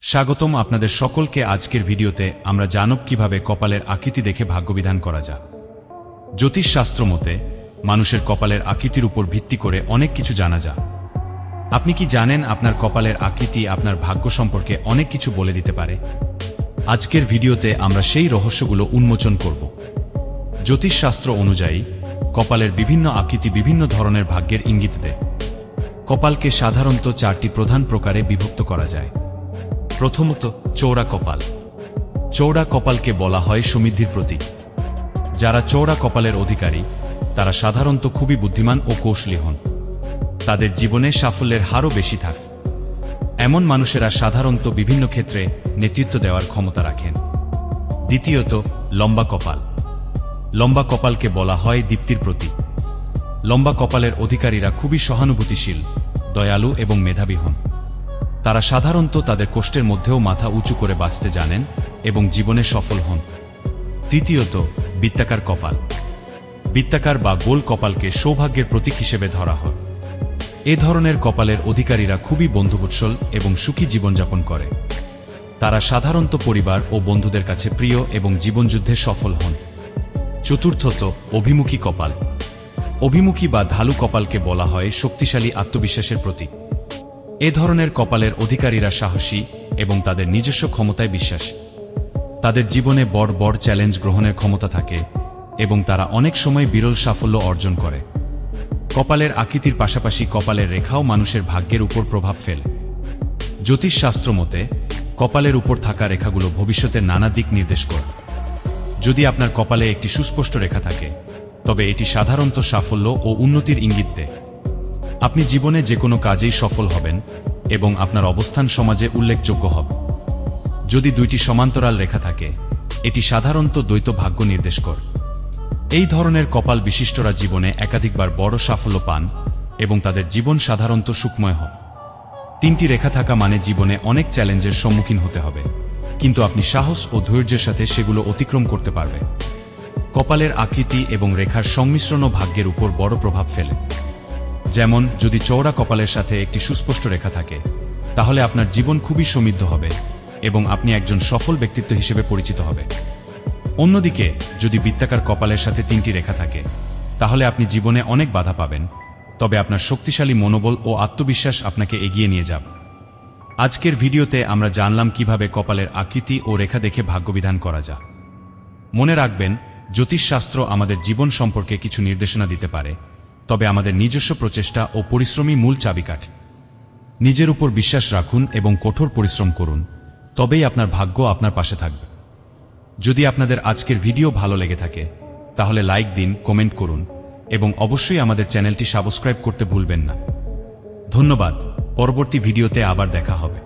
স্বাগতম আপনাদের সকলকে। আজকের ভিডিওতে আমরা জানব কিভাবে কপালের আকৃতি দেখে ভাগ্যবিধান করা যায়। জ্যোতিষশাস্ত্র মতে মানুষের কপালের আকৃতির উপর ভিত্তি করে অনেক কিছু জানা যায়। আপনি কি জানেন আপনার কপালের আকৃতি আপনার ভাগ্য সম্পর্কে অনেক কিছু বলে দিতে পারে? আজকের ভিডিওতে আমরা সেই রহস্যগুলো উন্মোচন করব। জ্যোতিষশাস্ত্র অনুযায়ী কপালের বিভিন্ন আকৃতি বিভিন্ন ধরনের ভাগ্যের ইঙ্গিত দেয়। কপালকে সাধারণত চারটি প্রধান প্রকারে বিভক্ত করা যায়। প্রথমত, চৌড়া কপাল। চৌড়া কপালকে বলা হয় সমৃদ্ধির প্রতীক। যারা চৌড়া কপালের অধিকারী তারা সাধারণত খুবই বুদ্ধিমান ও কৌশলী হন। তাদের জীবনে সাফল্যের হারও বেশি থাকে। এমন মানুষেরা সাধারণত বিভিন্ন ক্ষেত্রে নেতৃত্ব দেওয়ার ক্ষমতা রাখেন। দ্বিতীয়ত, লম্বা কপাল। লম্বা কপালকে বলা হয় দীপ্তির প্রতীক। লম্বা কপালের অধিকারীরা খুবই সহানুভূতিশীল, দয়ালু এবং মেধাবী হন। তারা সাধারণত তাদের কষ্টের মধ্যেও মাথা উঁচু করে বাঁচতে জানেন এবং জীবনে সফল হন। তৃতীয়ত, বৃত্তাকার কপাল। বৃত্তাকার বা গোল কপালকে সৌভাগ্যের প্রতীক হিসেবে ধরা হয়। এ ধরনের কপালের অধিকারীরা খুবই বন্ধুবৎসল এবং সুখী জীবনযাপন করে। তারা সাধারণত পরিবার ও বন্ধুদের কাছে প্রিয় এবং জীবনযুদ্ধে সফল হন। চতুর্থত, অভিমুখী কপাল। অভিমুখী বা ঢালু কপালকে বলা হয় শক্তিশালী আত্মবিশ্বাসের প্রতীক। এ ধরনের কপালের অধিকারীরা সাহসী এবং তাদের নিজস্ব ক্ষমতায় বিশ্বাসী। তাদের জীবনে বড় বড় চ্যালেঞ্জ গ্রহণের ক্ষমতা থাকে এবং তারা অনেক সময় বিরল সাফল্য অর্জন করে। কপালের আকৃতির পাশাপাশি কপালের রেখাও মানুষের ভাগ্যের উপর প্রভাব ফেলে। জ্যোতিষশাস্ত্র মতে কপালের উপর থাকা রেখাগুলো ভবিষ্যতের নানা দিক নির্দেশ করে। যদি আপনার কপালে একটি সুস্পষ্ট রেখা থাকে তবে এটি সাধারণত সাফল্য ও উন্নতির ইঙ্গিত দেয়। আপনি জীবনে যে কোনো কাজেই সফল হবেন এবং আপনার অবস্থান সমাজে উল্লেখযোগ্য হবে। যদি দুইটি সমান্তরাল রেখা থাকে এটি সাধারণত দ্বৈত ভাগ্য নির্দেশ করে। এই ধরনের কপাল বিশিষ্টরা জীবনে একাধিকবার বড় সাফল্য পান এবং তাদের জীবন সাধারণত সুখময় হয়। তিনটি রেখা থাকা মানে জীবনে অনেক চ্যালেঞ্জের সম্মুখীন হতে হবে, কিন্তু আপনি সাহস ও ধৈর্যের সাথে সেগুলো অতিক্রম করতে পারবেন। কপালের আকৃতি এবং রেখার সংমিশ্রণও ভাগ্যের উপর বড় প্রভাব ফেলে। যেমন, যদি চওড়া কপালের সাথে একটি সুস্পষ্ট রেখা থাকে তাহলে আপনার জীবন খুবই সমৃদ্ধ হবে এবং আপনি একজন সফল ব্যক্তিত্ব হিসেবে পরিচিত হবে। অন্যদিকে, যদি বৃত্তাকার কপালের সাথে তিনটি রেখা থাকে তাহলে আপনি জীবনে অনেক বাধা পাবেন, তবে আপনার শক্তিশালী মনোবল ও আত্মবিশ্বাস আপনাকে এগিয়ে নিয়ে যাবে। আজকের ভিডিওতে আমরা জানলাম কিভাবে কপালের আকৃতি ও রেখা দেখে ভাগ্যবিধান করা যায়। মনে রাখবেন, জ্যোতিষশাস্ত্র আমাদের জীবন সম্পর্কে কিছু নির্দেশনা দিতে পারে, তবে আমাদের নিজস্ব প্রচেষ্টা ও পরিশ্রমই মূল চাবিকাঠি। নিজের উপর বিশ্বাস রাখুন এবং কঠোর পরিশ্রম করুন, তবেই আপনার ভাগ্য আপনার পাশে থাকবে। যদি আপনাদের আজকের ভিডিও ভালো লেগে থাকে তাহলে লাইক দিন, কমেন্ট করুন এবং অবশ্যই আমাদের চ্যানেলটি সাবস্ক্রাইব করতে ভুলবেন না। ধন্যবাদ। পরবর্তী ভিডিওতে আবার দেখা হবে।